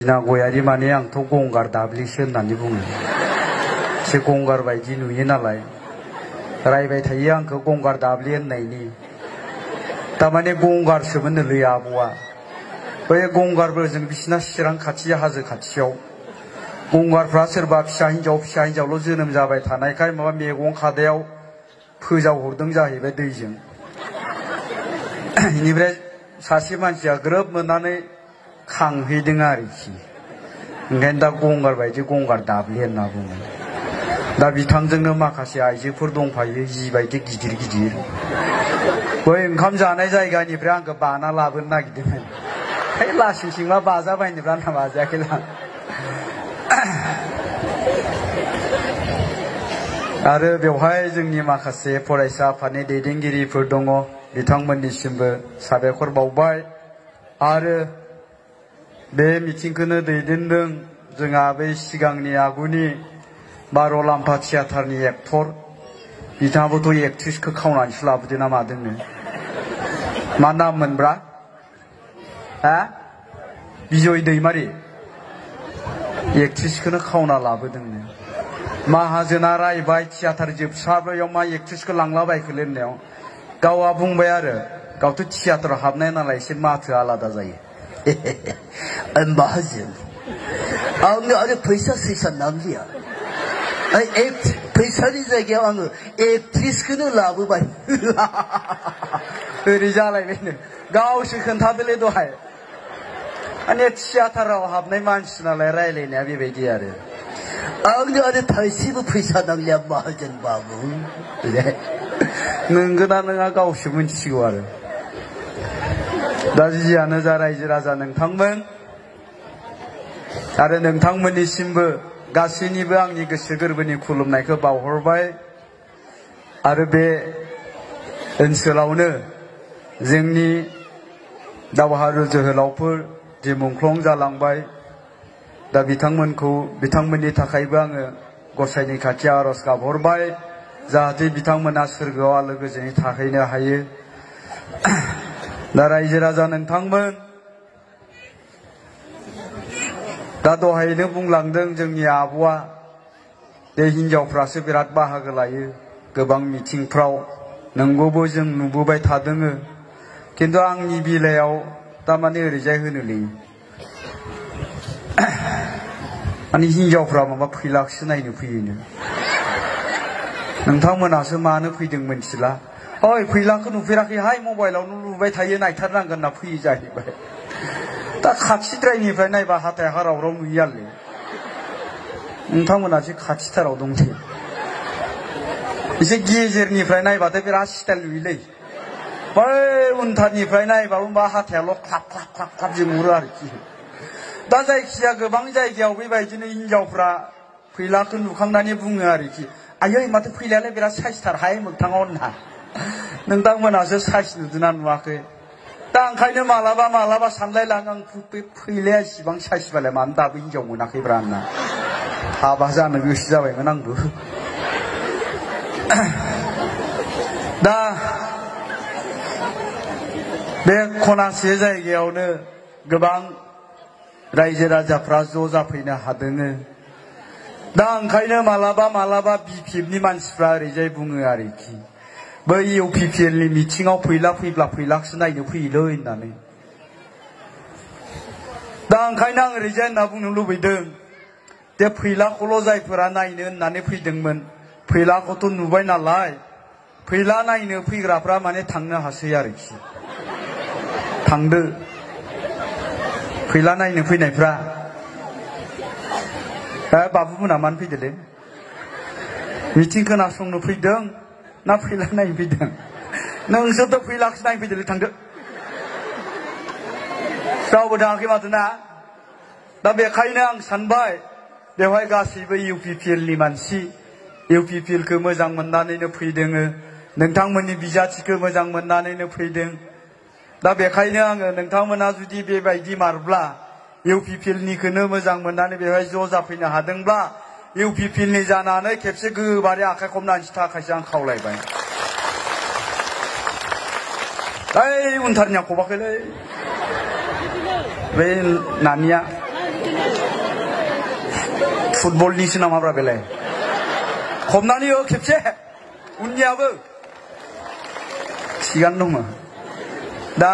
ना गयारि माने आंथ' गंगार दाब्लिसो होननानै बुङो। एसे गंगार बायदि नुयो नालाय रायबाय थायो आंखौ गंगार दाब्लि होननायनि। तारमाने गंगारसोमोननोलै आब'आ। बै गंगारफोरजों बिसिना चिरां खाथि हाजो खाथियाव गंगारफ्रा सोरबा फिसा हिन्जावल' जोनोम जाबाय थानायखाय माबा मैगं खादायाव फोजावहरदों जाहैबाय दैजों। बेनिफ्राय सासे मानसिया ग्रोब मोननानै खांहैदों आरोखि। ओंखायनो दा गंगार बायदि गंगार दाब्लि होनना बुङो। दा बिथांजोंनो माखासे आइजोफोर दंफायो जिबायदि गिदिर गिदिर। बै ओंखाम जानाय जायगानिफ्राय आंखौ बाना लाबोनो नागिरदोंमोन। है लासिं सिंला बाजाबायनोब्ला आंना बाजायाखैलां। आरो बेवहाय जोंनि माखासे फरायसा आफादनि दैदेनगिरिफोर दङ, बिथांमोननिसिमबो साबायखर बावबाय। आरो बे मिटिंखौनो दैदेनदों जोंहा बै सिगांनि आगुनि बार'लाम्फा थियाटारनि एक्टर, बिथाङाबोथ' एक्ट्रिसखौ खावनानैसो लाबोदों ना मादोंनो। मा नाम मोनब्रा? हा? बिजय दैमारि। एक्ट्रिसखौनो खावना लाबोदोंनो। माहाजोना रायबाय थियाटार जोबसाब्लायाव मा एक्ट्रिसखौ लांलाबायखोलै होननायाव गावआ बुंबाय आरो गावथ' थियाटाराव हाबनाय नालाय एसे माथो आलादा जायो। माहाजोन आंनो आरो फैसा सैसा नांलिया। फैसानि जायगायाव आङो एक्ट्रिसखौनो लाबोबाय। ओरै जालायबायनो गावसो खोन्थादोलै दहाय। माने थियाटाराव हाबनाय मानसि नालाय रायलायनाया बेबायदि आरो। आंनो आरो थाइसेबो फैसा नांलिया माहाजोन बाबु। नोंगोना नोङा गावसो मिथिसिगौ आरो। दा जियानो जा रायजो राजा नोंथांमोन आरो नोंथांमोननिसिमबो गासैनिबो आंनि गोसो गोरबोनि खुलुमनायखौ बावहरबाय। आरो बे ओनसोलावनो जोंनि दावहारु जोहोलावफोर जे मुंख्लं जालांबाय, दा बिथांमोननि थाखायबो आङो गसाइनि खाथियाव आरज गाबहरबाय जाहाथे बिथांमोना सोरगोआव आलो गोजोनै थाहैनो हायो। दा रायजो राजा नोंथांमोन, दा दहायनो बुंलांदों जोंनि आब'आ बे हिनजावफ्रासो बिराद बाहागो लायो गोबां मिथिंफ्राव। नोंगौबो जों नुबोबाय थादोङो। खिन्थु आंनि बेलायाव तारमाने ओरैजाय होनोलै माने हिनजावफ्रा माबा फैलाखौसो नायनो फैयोनो। नोंथांमोनासो मानो फैदों मोनथिला। ओइ फैलाखौ नुफेराखैहाय, मबाइलावनो नुबाय थायो, नायथारनांगोन होनना फैयो जाहैबाय। दा खाथिद्रायनिफ्राय नायबा हाथाय हारावराव नुयोआलै। नोंथांमोनासो खाथिथाराव दंसै। एसे गेजेरनिफ्राय नायबाथाय बिराद स्टाइल नुयोलै। बै उनथारनिफ्राय नायबाबो मा हाथायाल' ख्लाब ख्लाब ख्लाब ख्लाब जोंहरो आरोखि। दा जायखिया गोबां जायगायाव बेबायदिनो हिनजावफ्रा फैलाखौ नुखांनानै बुङो आरोखि, आयै माथो फैलायालाय बिराद साइसथारहाय मोगथाङाव होनना। नोंथांमोनासो साइस नुदोंना नुवाखै? दा ओंखायनो मालाबा सानलायलाङो आं, बे फैलाया इसिबां साइसबालाय मानो दाबो हिनजाव मोनाखैब्रा होनना। हाबा जानो गोसो जाबायमोन आंबो। दा बे खनासे जायगायावनो गोबां रायजो राजाफ्रा ज' जाफैनो हादोङो। दा ओंखायनो मालाबा बिपिएफनि मानसिफ्रा ओरैजाय बुङो आरोखि, बै इउपिपिएलनि मिथिङाव फैला फैब्ला फैलाखौसो नायनो फैयोलै होननानै। दा ओंखायनो आं ओरैजाय होनना बुंनो लुबैदों, जे फैलाखौल' जायफोरा नायनो होननानै फैदोंमोन, फैलाखौथ' नुबाय नालाय, फैला नायनो फैग्राफ्रा माने थांनो हासै आरोखि। थांदो फैला नायनो फैनायफ्रा। बाबुमोना मानो फैदोलै? मिथिं खोनासंनो फैदों ना फैला नायनो फैदों? नोंसोरथ' फैलाखौसो नायनो फैदोंलै, थांदो। रावबो थाङाखै माथो ना? दा बेखायनो आं सानबाय बेवहाय गासैबो इउपिपिएलनि मानसि, इउपिपिएलखौ मोजां मोननानैनो फैदोङो, नोंथांमोननि बिजाथिखौ मोजां मोननानैनो फैदों। दा बेखायनो आङो नोंथांमोना जुदि बेबायदि मारब्ला, इउपिपिएलनिखौनो मोजां मोननानै बेवहाय ज' जाफैनो हादोंब्ला, इउपिपिएलनि जानानै खेबसे गोबारै आखाइ खबनानैसो थाखायसो आं खावलायबाय। ओइ उनथारनिया खबाखैलै, बे नानिया फुटबलनिसो नामाब्रा बेलाय हमनानै हो खेबसे उननियाबो थिगानो दङ दा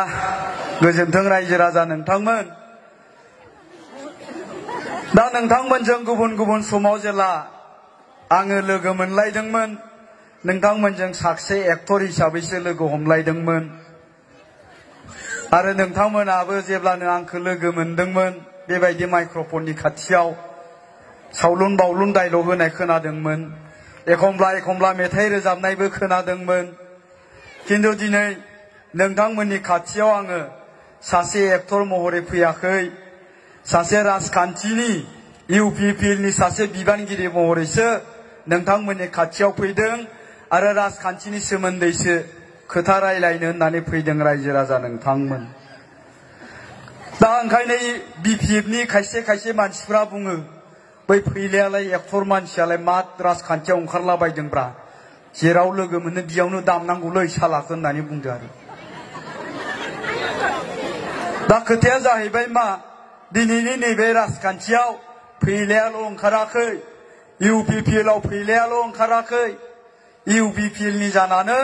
गोजोन्थों रायजो राजा नोंथांमोन दा नोंथांमोनजों गुबुन गुबुन समाव जेला आङो लोगो मोनलायदोंमोन नोंथांमोनजों सासे एक्टर हिसाबैसो लोगो हमलायदोंमोन आरो नोंथांमोनाबो जेब्लानो आंखौ लोगो मोनदोंमोन बेबायदि माइक्र'फननि खाथियाव सावलुन बावलुन डायलग होनाय खोनादोंमोन एखमब्ला एखमब्ला मेथाइ रोजाबनायबो खोनादोंमोन किन्तु दिनै नोंथांमोननि खाथियाव आङो सासे एक्टर महरै फैयाखै सासे राजखान्थिनि इउपिपिएलनि सासे बिबानगिरि महरैसो नोंथांमोननि खाथियाव फैदों आरो राजखान्थिनि सोमोन्दैसो खोथा रायलायनो होननानै फैदों रायजो राजा नोंथांमोन दा ओंखायनो बिपिएफनि खायसे खायसे मानसिफ्रा बुङो बै फैलायालाय एक्टर मानसियालाय मा राजखान्थियाव ओंखारलाबायदोंब्रा जेराव लोगो मोनो बियावनो दामनांगौलै सालाखौ होननानै बुंदो आरो दा खोथाया जाहैबाय मा दिनैनि नैबे राजखान्थियाव फैलायाल' ओंखाराखै इउपिपिएलआव फैलायाल' ओंखाराखै इउपिपिएलनि जानानै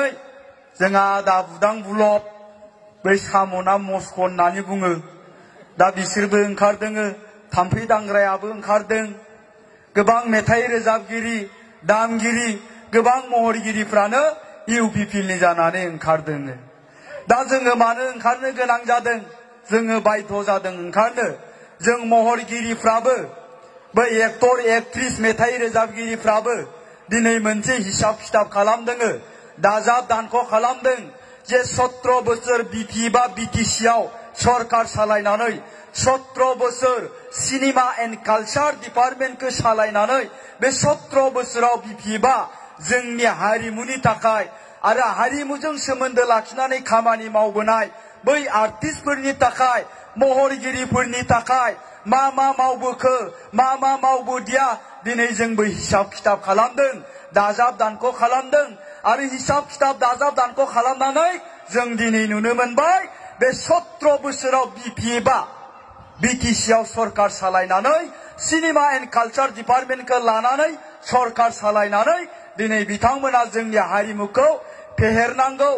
जोंहा दा बुदां बुलब बै साम'ना मस्क' होननानै बुङो दा बिसोरबो ओंखारदों थाम्फै दांग्रायाबो ओंखारदों गोबां मेथाइ रोजाबगिरि दामगिरि गोबां महरगिरिफ्रानो इउपिपिएलनि जानानै ओंखारदों दा जोङो मानो ओंखारनो गोनां जादों जोङो बाध्य जादों ओंखारनो जों महरगिरिफ्राबो बै एक्टर एक्ट्रिस मेथाइ रोजाबगिरिफ्राबो दिनै मोनसे हिसाब खिथाब खालामदों दाजाब दानख' खालामदों जे 17 बोसोर बिपिएफआ बिटिसिआव सरकार सालायनानै 17 बोसोर सिनेमा एन्ड कालचार डिपार्टमेन्टखौ सालायनानै बे 17 बोसोराव बिपिएफआ जोंनि हारिमुनि थाखाय आरो हारिमुजों सोमोन्दो लाखिनानै खामानि मावबोनाय बै आर्टिस्टफोरनि थाखाय महरगिरिफोरनि थाखाय मा मा मावबोखो मा मा मावबोदिया दिनै जोंबो हिसाब खिथाब खालामदों दाजाब दानख' खालामदों आरो हिसाब खिथाब दाजाब दानख' खालामनानै जों दिनै नुनो मोनबाय बे 17 बोसोराव बिपिएफआ बिटिसिआव सरकार सालायनानै सिनेमा एन्ड कालचार डिपार्टमेन्टखौ लानानै सरकार सालायनानै दिनै बिथांमोना जोंनि हारिमुखौ फेहेरनांगौ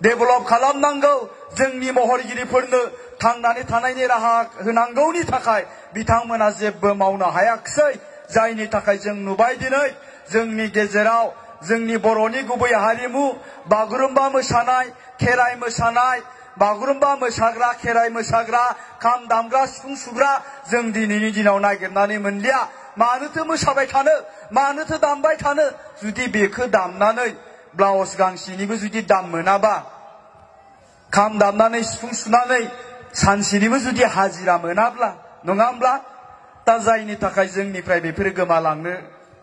डेभेलप खालामनांगौ जोंनि महरगिरिफोरनो थांनानै थानायनि राहा होनांगौनि थाखाय बिथांमोना जेबो मावनो हायाखिसै जायनि थाखाय जों नुबाय दिनै जोंनि गेजेराव जोंनि बर'नि गुबै हारिमु बागुरुम्बा मोसानाय खेराइ मोसानाय बागुरुम्बा मोसाग्रा खेराइ मोसाग्रा खाम दामग्रा सिफुं सुग्रा जों दिनैनि दिनाव नागिरनानै मोनलिया मानोथो मोसाबाय थानो मानोथो दामबाय थानो जुदि बेखौ दामनानै ब्लाउस गांसेनिबो जुदि दाम मोनाबा खाम दामनानै सिफुं सुनानै सानसेनिबो जुदि हाजिरा मोनाब्ला नङा होमब्ला दा जायनि थाखाय जोंनिफ्राय बेफोरो गोमालांनो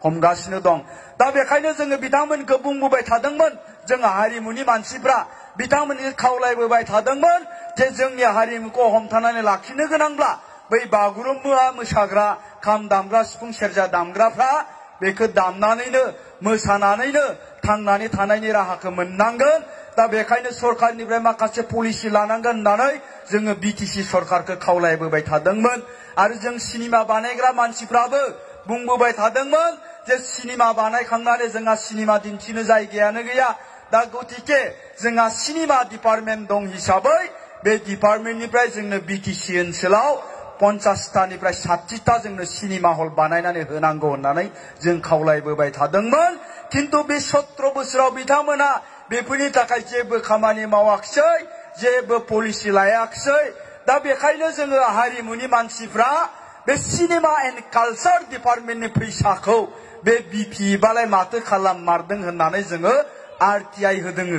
हमगासिनो दं दा बेखायनो जोङो बिथांमोनखौ बुंबोबाय थादोंमोन जों हारिमुनि मानसिफ्रा बिथांमोनखौ खावलायबोबाय थादोंमोन जे जोंनि हारिमुखौ हमथानानै लाखिनो गोनांब्ला बै बागुरुम्बा मोसाग्रा खाम दामग्रा सिफुं सेरजा दामग्राफ्रा बेखौ दामनानैनो मोसानानैनो थांनानै थानायनि राहाखौ मोननांगोन दा बेखायनो सरकारनिफ्राय माखासे पलिसि लानांगोन होननानै जोङो बिटिसि सरकारखौ खावलायबोबाय थादोंमोन आरो जों सिनेमा बानायग्रा मानसिफ्राबो बुंबोबाय थादोंमोन जे सिनेमा बानायखांनानै जोंहा सिनेमा दिन्थिनो जायगायानो गैया दा गतिके जोंहा सिनेमा डिपार्टमेन्ट दं हिसाबै बे डिपार्टमेन्टनिफ्राय जोंनो बिटिसि ओनसोलाव 50टानिफ्राय 60टा जोंनो सिनेमा हल बानायनानै होनांगौ होननानै जों खावलायबोबाय थादोंमोन किन्तु बे 17 बोसोराव बिथांमोना बेफोरनि थाखाय जेबो खामानि मावाखिसै जेबो पलिसि लायाखिसै दा बेखायनो जोङो हारिमुनि मानसिफ्रा बे सिनेमा एन्ड कालचार डिपार्टमेन्टनि फैसाखौ बे बिपिएफआलाय माथो खालाममारदों होननानै जोङो आरटिआइ होदों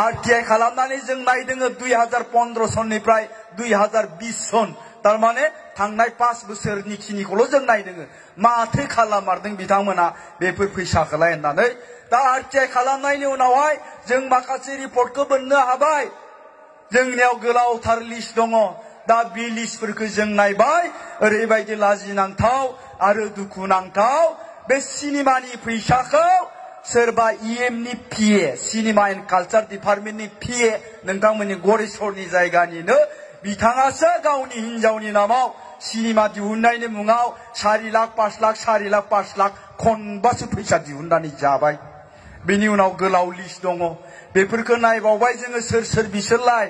आरटिआइ खालामनानै जों नायदों 2015 सननिफ्राय 2020 सन तारमाने थांनाय 5 बोसोरनि खिनिखौल' जों नायदों माथो खालाममारदों बिथांमोना बेफोर फैसाखौलाय होननानै दा आरटिआइ खालामनायनि उनावहाय जों माखासे रिपर्टखौ मोननो हाबाय जोंनियाव गोलावथार लिस्ट दङ दा बे लिस्टफोरखौ जों नायबाय ओरैबायदि लाजिनांथाव आरो दुखुनांथाव बे सिनेमानि फैसाखौ सोरबा इएमनि पिए सिनेमा एन्ड कालचार डिपार्टमेन्टनि पिए नोंथांमोननि गरेस्वरनि जायगानिनो बिथाङासो गावनि हिनजावनि नामाव सिनेमा दिहुननायनि मुङाव 4 लाख 5 लाख 4 लाख 5 लाख खनबासो फैसा दिहुननानै जाबाय। बेनि उनाव गोलाव लिस्ट दङ। बेफोरखौ नायबावबाय जोङो सोर सोर बिसोरलाय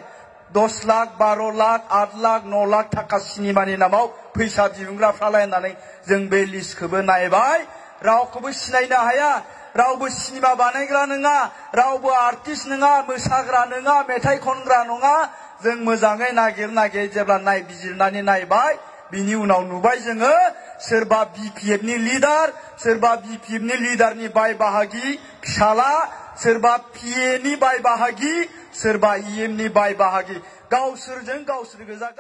10 लाख 12 लाख 8 लाख 9 लाख थाखा सिनेमानि नामाव फैसा दिहुनग्राफ्रालाय होननानै जों बे लिस्टखौबो नायबाय। रावखौबो सिनायनो हाया, रावबो सिनेमा बानायग्रा नङा, रावबो आर्टिस्ट नङा, मोसाग्रा नङा, मेथाइ खनग्रा नङा। जों मोजाङै नागिर जेब्ला नायबिजिरनानै नायबाय, बिनि उनाव नुबाय जोङो सोरबा BPFनि लिडार, सोरबा BPFनि लिडारनि बाय बाहागि फिसाला, सोरबा PAनि बाय बाहागि, सोरबा EMनि बाय बाहागि, गावसोरजों गावसोर गोजा